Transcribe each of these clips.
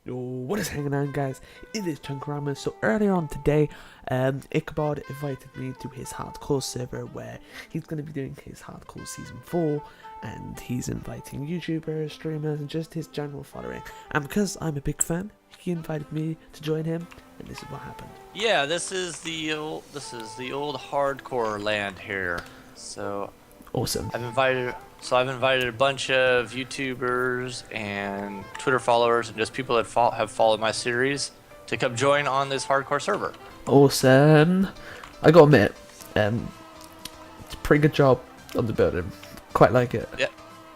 Yo, what is hanging on, guys? It is ChunkArama. So earlier on today, Ickabod invited me to his hardcore server where he's going to be doing his hardcore season 4, and he's inviting YouTubers, streamers, and just his general following. And because I'm a big fan, he invited me to join him, and this is what happened. Yeah, this is the old hardcore land here. So Awesome. I've invited a bunch of YouTubers and Twitter followers and just people that have followed my series to come join on this hardcore server. Awesome. I gotta admit, it's a pretty good job on the building. Quite like it. Yeah,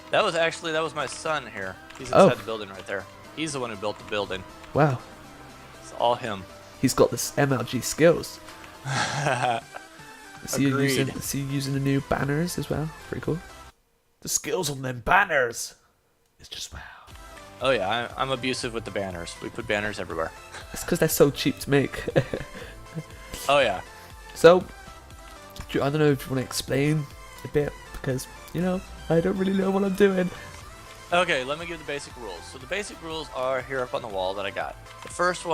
that was my son here. He's inside the building right there. He's the one who built the building. Wow. It's all him. He's got this MLG skills. See you Agreed. using the new banners as well. Pretty cool. The skills on them banners. It's just wow. Oh yeah, I'm abusive with the banners. We put banners everywhere. It's because they're so cheap to make. Oh yeah. So, I don't know if you want to explain a bit, because, you know, I don't really know what I'm doing. Okay, let me give the basic rules. So the basic rules are here up on the wall that I got. The first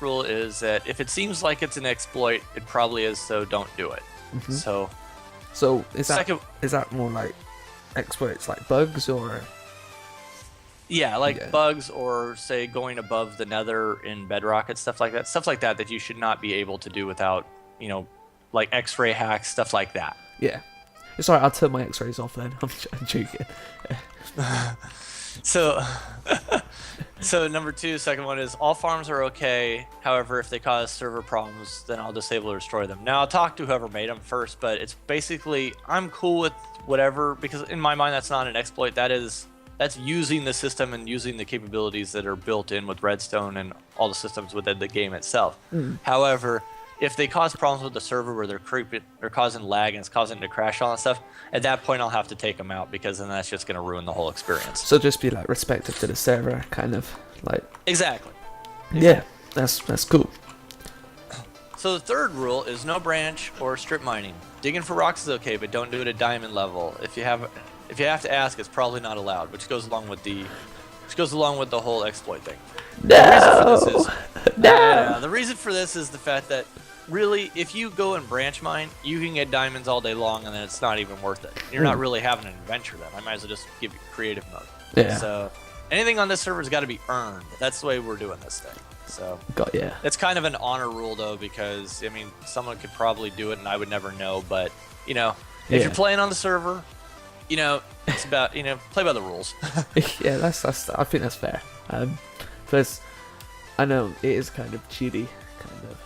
rule is that if it seems like it's an exploit, it probably is, so don't do it. Mm-hmm. So is that more like exploits, like bugs, or? Yeah, like bugs, or say going above the nether in bedrock and stuff like that. Stuff like that you should not be able to do without, you know, like X-ray hacks, stuff like that. Yeah. It's alright, I'll turn my X-rays off then. I'm joking. So, number two, second one is all farms are okay. However, if they cause server problems, then I'll disable or destroy them. Now, I'll talk to whoever made them first, but it's basically, I'm cool with whatever, because in my mind, that's not an exploit. That's using the system and using the capabilities that are built in with Redstone and all the systems within the game itself. However, if they cause problems with the server where they're causing lag and it's causing it to crash all that stuff, at that point I'll have to take them out, because then that's just going to ruin the whole experience. So just be like respective to the server, kind of like. Exactly. Yeah, that's cool. So the third rule is no branch or strip mining. Digging for rocks is okay, but don't do it at diamond level. If you have to ask, it's probably not allowed, which goes along with the whole exploit thing. No. The reason for this is the fact that really, if you go and branch mine, you can get diamonds all day long, and then it's not even worth it. You're not really having an adventure then. I might as well just give you creative mode. Yeah. So anything on this server's got to be earned. That's the way we're doing this thing. So it's kind of an honor rule though, because I mean, someone could probably do it and I would never know. But you know, if you're playing on the server, you know, it's about, you know, play by the rules. Yeah, that's I think that's fair. Plus, I know it is kind of cheaty, kind of.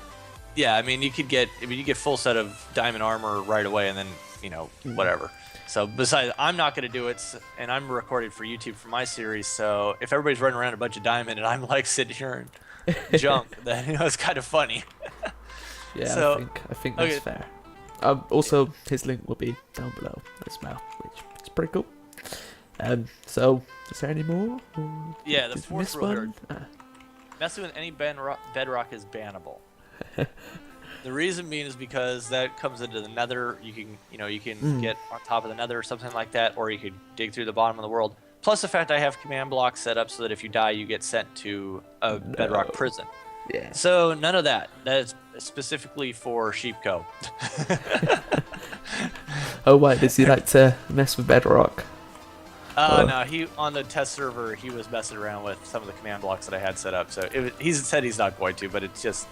Yeah, I mean, you get full set of diamond armor right away, and then, you know, whatever. So besides, I'm not going to do it, and I'm recording for YouTube for my series. So if everybody's running around a bunch of diamond and I'm like sitting here and junk, then, you know, it's kind of funny. Yeah, so, I think that's fair. Also, his link will be down below as well, which is pretty cool. So is there any more? Yeah, the fourth rule here. Messing with any bedrock is bannable. The reason being is because that comes into the nether. You can get on top of the nether or something like that, or you could dig through the bottom of the world. Plus the fact I have command blocks set up so that if you die, you get sent to a bedrock prison. Yeah. So none of that. That is specifically for Sheepco. Oh, why does he like to mess with bedrock? No, he on the test server he was messing around with some of the command blocks that I had set up. So he said he's not going to, but it's just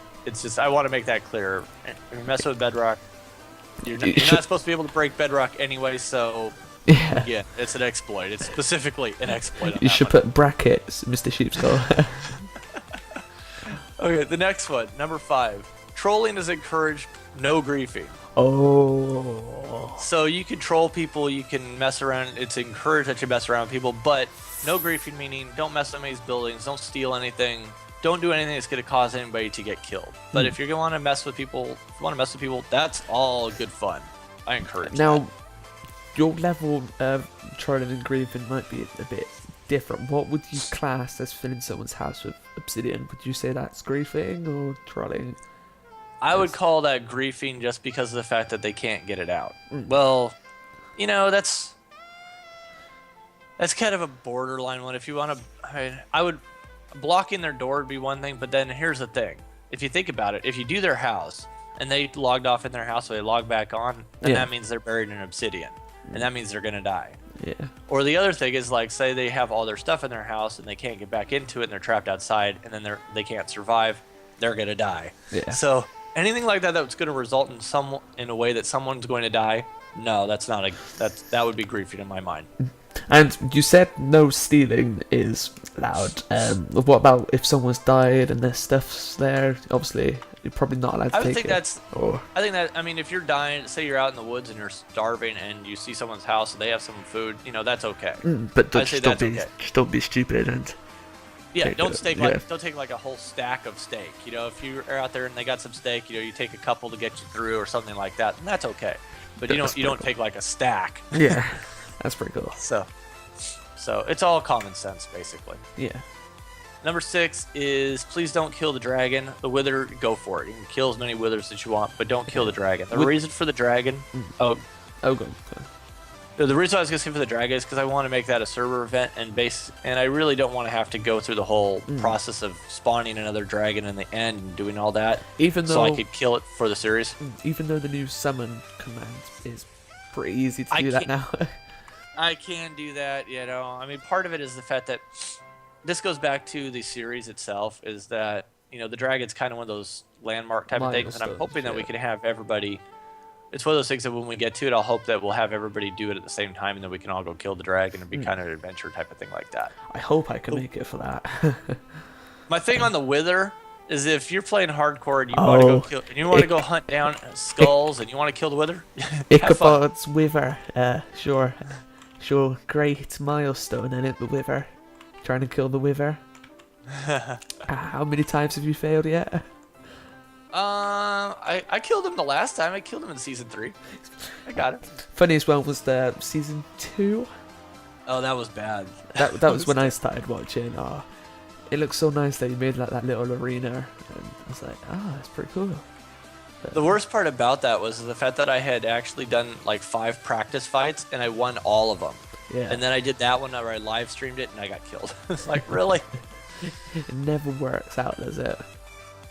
I want to make that clear. If you're messing with bedrock, you're not supposed to be able to break bedrock anyway. So yeah, it's an exploit. It's specifically an exploit. You should put brackets, Mr. Sheepskull. Okay, the next one, number 5. Trolling is encouraged. No griefing. Oh. So you can troll people, you can mess around. It's encouraged that you mess around with people, but no griefing, meaning don't mess with anybody's buildings, don't steal anything, don't do anything that's going to cause anybody to get killed. But if you want to mess with people, that's all good fun. I encourage that. Your level of trolling and griefing might be a bit different. What would you class as filling someone's house with obsidian? Would you say that's griefing or trolling? I would call that griefing just because of the fact that they can't get it out. Well, you know, that's kind of a borderline one. If you want to, I would blocking their door would be one thing, but then here's the thing. If you think about it, if you do their house and they logged off in their house, so they log back on, then that means they're buried in obsidian, and that means they're gonna die. Yeah. Or the other thing is, like, say they have all their stuff in their house and they can't get back into it and they're trapped outside, and then they can't survive, they're gonna die. Yeah. So anything like that that's gonna result in a way that someone's going to die, no, that would be griefing in my mind. And you said no stealing is allowed. What about if someone's died and their stuff's there? Obviously, you're probably not allowed to I would take think it. that's. Or I think that. I mean, if you're dying, say you're out in the woods and you're starving, and you see someone's house and they have some food, that's okay. but I'd say that's okay. just don't be stupid and. Yeah, don't take like a whole stack of steak. If you're out there and they got some steak, you take a couple to get you through or something like that, and that's okay. But you don't take like a stack. Yeah, that's pretty cool. So it's all common sense, basically. Yeah. Number 6 is please don't kill the dragon. The wither, go for it. You can kill as many withers as you want, but don't kill the dragon. The reason for the dragon. Go. The reason I was gonna say for the dragon is because I want to make that a server event, and I really don't want to have to go through the whole process of spawning another dragon in the end and doing all that. So I could kill it for the series. Even though the new summon command is pretty easy to do that now. I can do that, I mean, part of it is the fact that this goes back to the series itself, is that, the dragon's kind of one of those landmark type of things, and I'm hoping that we can have everybody. It's one of those things that when we get to it, I'll hope that we'll have everybody do it at the same time, and then we can all go kill the dragon and be kind of an adventure type of thing like that. I hope I can make it for that. My thing on the wither is if you're playing hardcore and you want to go hunt down skulls and you want to kill the wither, Ickabod's wither, sure, great milestone in it, the wither. Trying to kill the wither. How many times have you failed yet? I killed him the last time. I killed him in season 3. I got it. Funniest one was the season 2. Oh, that was bad. That was when I started watching. It looks so nice that you made like that little arena, and I was like, that's pretty cool. The worst part about that was the fact that I had actually done like 5 practice fights and I won all of them. Yeah. And then I did that one where I live streamed it and I got killed. It's like, really? It never works out, does it?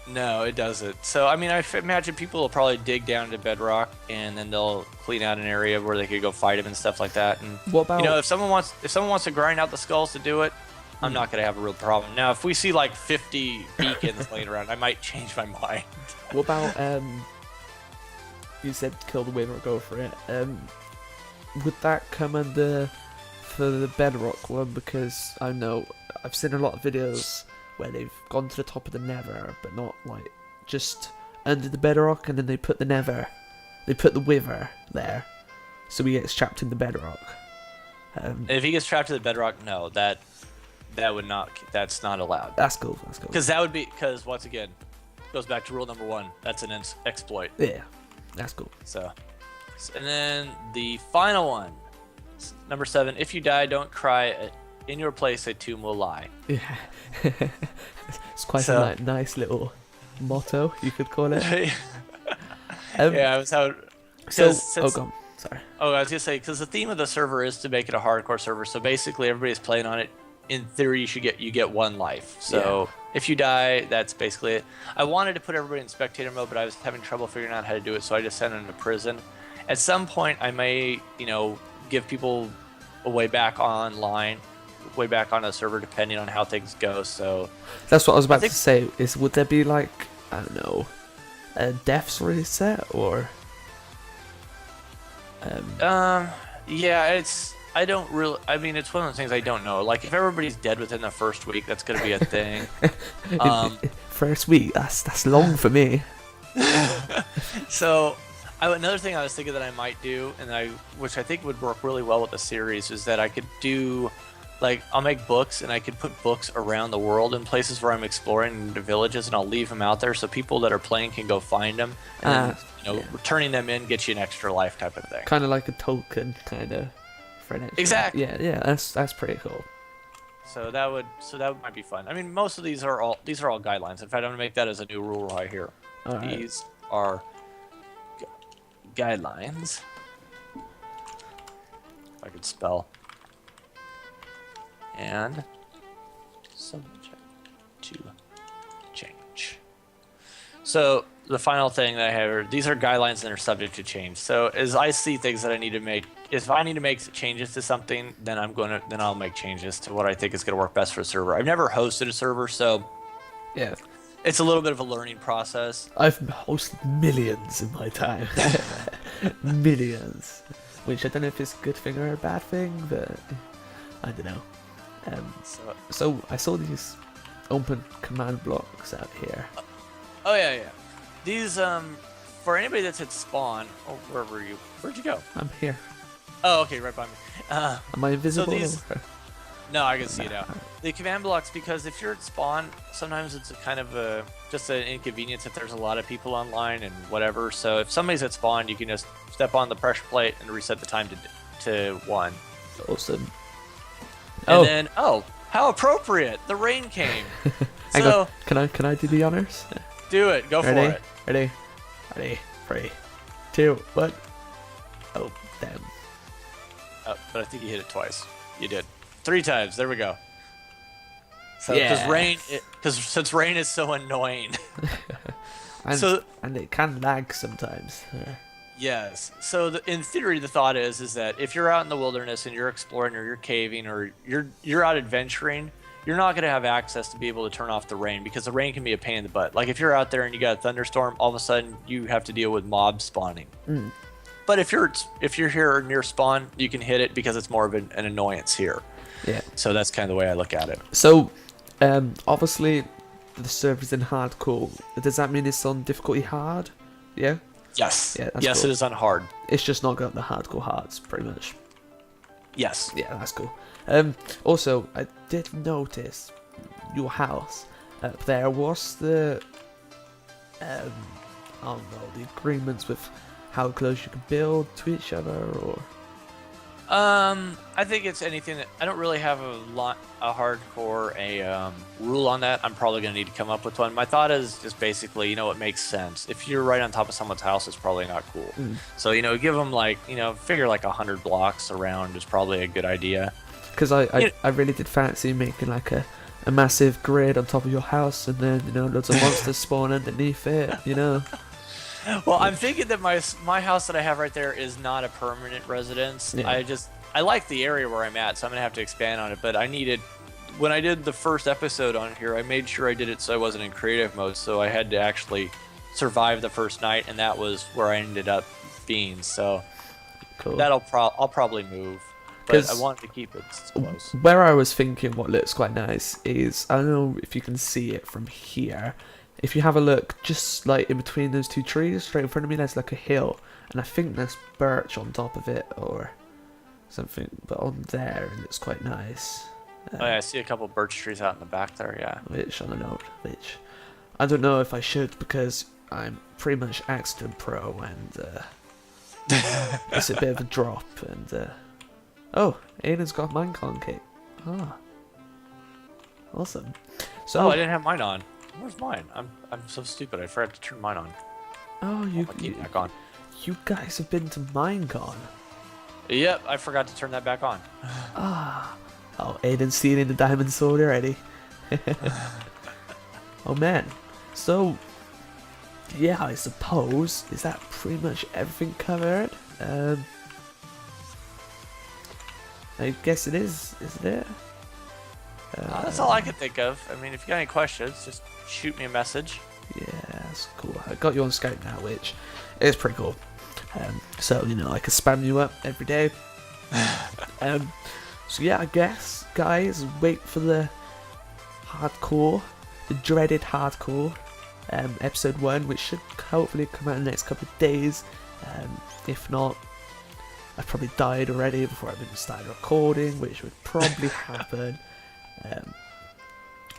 No, it doesn't. So, I mean, I imagine people will probably dig down into bedrock and then they'll clean out an area where they could go fight him and stuff like that. And what about, if someone wants to grind out the skulls to do it, I'm not gonna have a real problem. Now, if we see like 50 beacons laying around, I might change my mind. What about you said kill the wither or go for it? Would that come under for the bedrock one? Because I know I've seen a lot of videos where they've gone to the top of the nether, but not like just under the bedrock, and then they put the wither there, so he gets trapped in the bedrock. If he gets trapped in the bedrock, no, that's not allowed. That's cool. Because once again, goes back to rule number 1. That's an exploit. Yeah, that's cool. So, and then the final one, number 7. If you die, don't cry. In your place, a tomb will lie. Yeah, it's quite a nice little motto, you could call it. Yeah, it was how. Go on. Sorry. Oh, I was gonna say, because the theme of the server is to make it a hardcore server. So basically, everybody's playing on it. In theory, you get 1 life. So if you die, that's basically it. I wanted to put everybody in spectator mode, but I was having trouble figuring out how to do it, so I just sent them to prison. At some point, I may, give people a way back online, way back on the server, depending on how things go. So that's what I was about to say. Would there be like, I don't know, a deaths reset or? Yeah, I don't really. I mean, it's one of those things I don't know. Like, if everybody's dead within the first week, that's gonna be a thing. First week, that's long for me. So, another thing I was thinking that I might do, which I think would work really well with the series, is that I could do, like, I'll make books, and I could put books around the world in places where I'm exploring the villages, and I'll leave them out there so people that are playing can go find them. And turning them in gets you an extra life type of thing. Kind of like a token, kind of. Exactly. Yeah, that's pretty cool. So that might be fun. I mean, most of these are all guidelines. In fact, I'm gonna make that as a new rule right here. Right. These are guidelines. If I could spell. And subject. to change. So the final thing that I have are, these are guidelines that are subject to change. So as I see things that I need to make, if I need to make changes to something, then I'll make changes to what I think is gonna work best for a server. I've never hosted a server, so Yeah. it's a little bit of a learning process. I've hosted millions in my time. Millions. Which I don't know if it's a good thing or a bad thing, but I don't know. So I saw these open command blocks out here. Oh yeah. These for anybody that's at spawn. Oh, where were you? Where'd you go? I'm here. Oh, okay, right by me. Am I invisible? No, I can see it now. The command blocks, because if you're at spawn, sometimes it's a kind of just an inconvenience if there's a lot of people online and whatever. So if somebody's at spawn, you can just step on the pressure plate and reset the time to 1. Awesome. And then, how appropriate! The rain came. Hang on. Can I do the honors? Do it. Go for it. Ready. 3, 2, 1. Oh, damn. Oh, but I think you hit it twice. You did. 3 times. There we go. So, Yeah. since rain is so annoying. and it can lag sometimes. Yes. So in theory, the thought is that if you're out in the wilderness and you're exploring or you're caving or you're out adventuring, you're not going to have access to be able to turn off the rain, because the rain can be a pain in the butt. Like if you're out there and you got a thunderstorm, all of a sudden you have to deal with mobs spawning. But if you're here near spawn, you can hit it because it's more of an annoyance here. Yeah. So that's kind of the way I look at it. So, obviously, the server's in hardcore. Does that mean it's on difficulty hard? Yeah. Yes. Yeah. That's yes, cool. it is on hard. It's just not got the hardcore hearts, pretty much. Yes. Yeah, that's cool. Also, I did notice your house up there. What's the I don't know, the agreements with how close you can build to each other, or? I think it's anything that I don't really have a hardcore rule on that. I'm probably gonna need to come up with one. My thought is just basically, what makes sense. If you're right on top of someone's house, it's probably not cool. So give them figure like 100 blocks around is probably a good idea. Because I really did fancy making like a massive grid on top of your house, and then loads of monsters spawn underneath it. Well, I'm thinking that my house that I have right there is not a permanent residence. Yeah. I like the area where I'm at, so I'm gonna have to expand on it. But when I did the first episode on here, I made sure I did it so I wasn't in creative mode, so I had to actually survive the first night, and that was where I ended up being. So cool. I'll probably move, but I wanted to keep it close. Where I was thinking what looks quite nice is, I don't know if you can see it from here. If you have a look, just like in between those 2 trees, straight in front of me, there's like a hill, and I think there's birch on top of it or something. But on there, it looks quite nice. I see a couple birch trees out in the back there. Yeah. Which on a note, which I don't know if I should, because I'm pretty much accident pro, and it's a bit of a drop. And oh, Aiden's got Minecon kit. Awesome. So I didn't have mine on. Where's mine? I'm so stupid. I forgot to turn mine on. Oh, you back on. You guys have been to Minecon. Yep, I forgot to turn that back on. Oh, Aiden's stealing the diamond sword already. Oh man. So yeah, I suppose is that pretty much everything covered? I guess it is, isn't it? That's all I can think of. I mean, if you got any questions, just shoot me a message. Yeah, that's cool. I got you on Skype now, which is pretty cool. So, I can spam you up every day. So yeah, I guess, guys, wait for the dreaded hardcore, episode 1, which should hopefully come out in the next couple of days. If not, I've probably died already before I've even started recording, which would probably happen.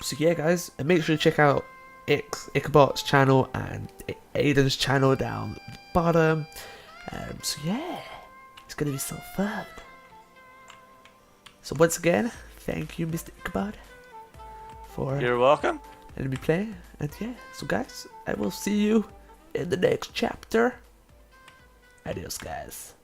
So yeah, guys, and make sure to check out Ickabod's channel and Aiden's channel down the bottom. So yeah, it's gonna be so fun. So once again, thank you, Mr. Ickabod, for You're welcome. letting me play. And yeah, so guys, I will see you in the next chapter. Adios, guys.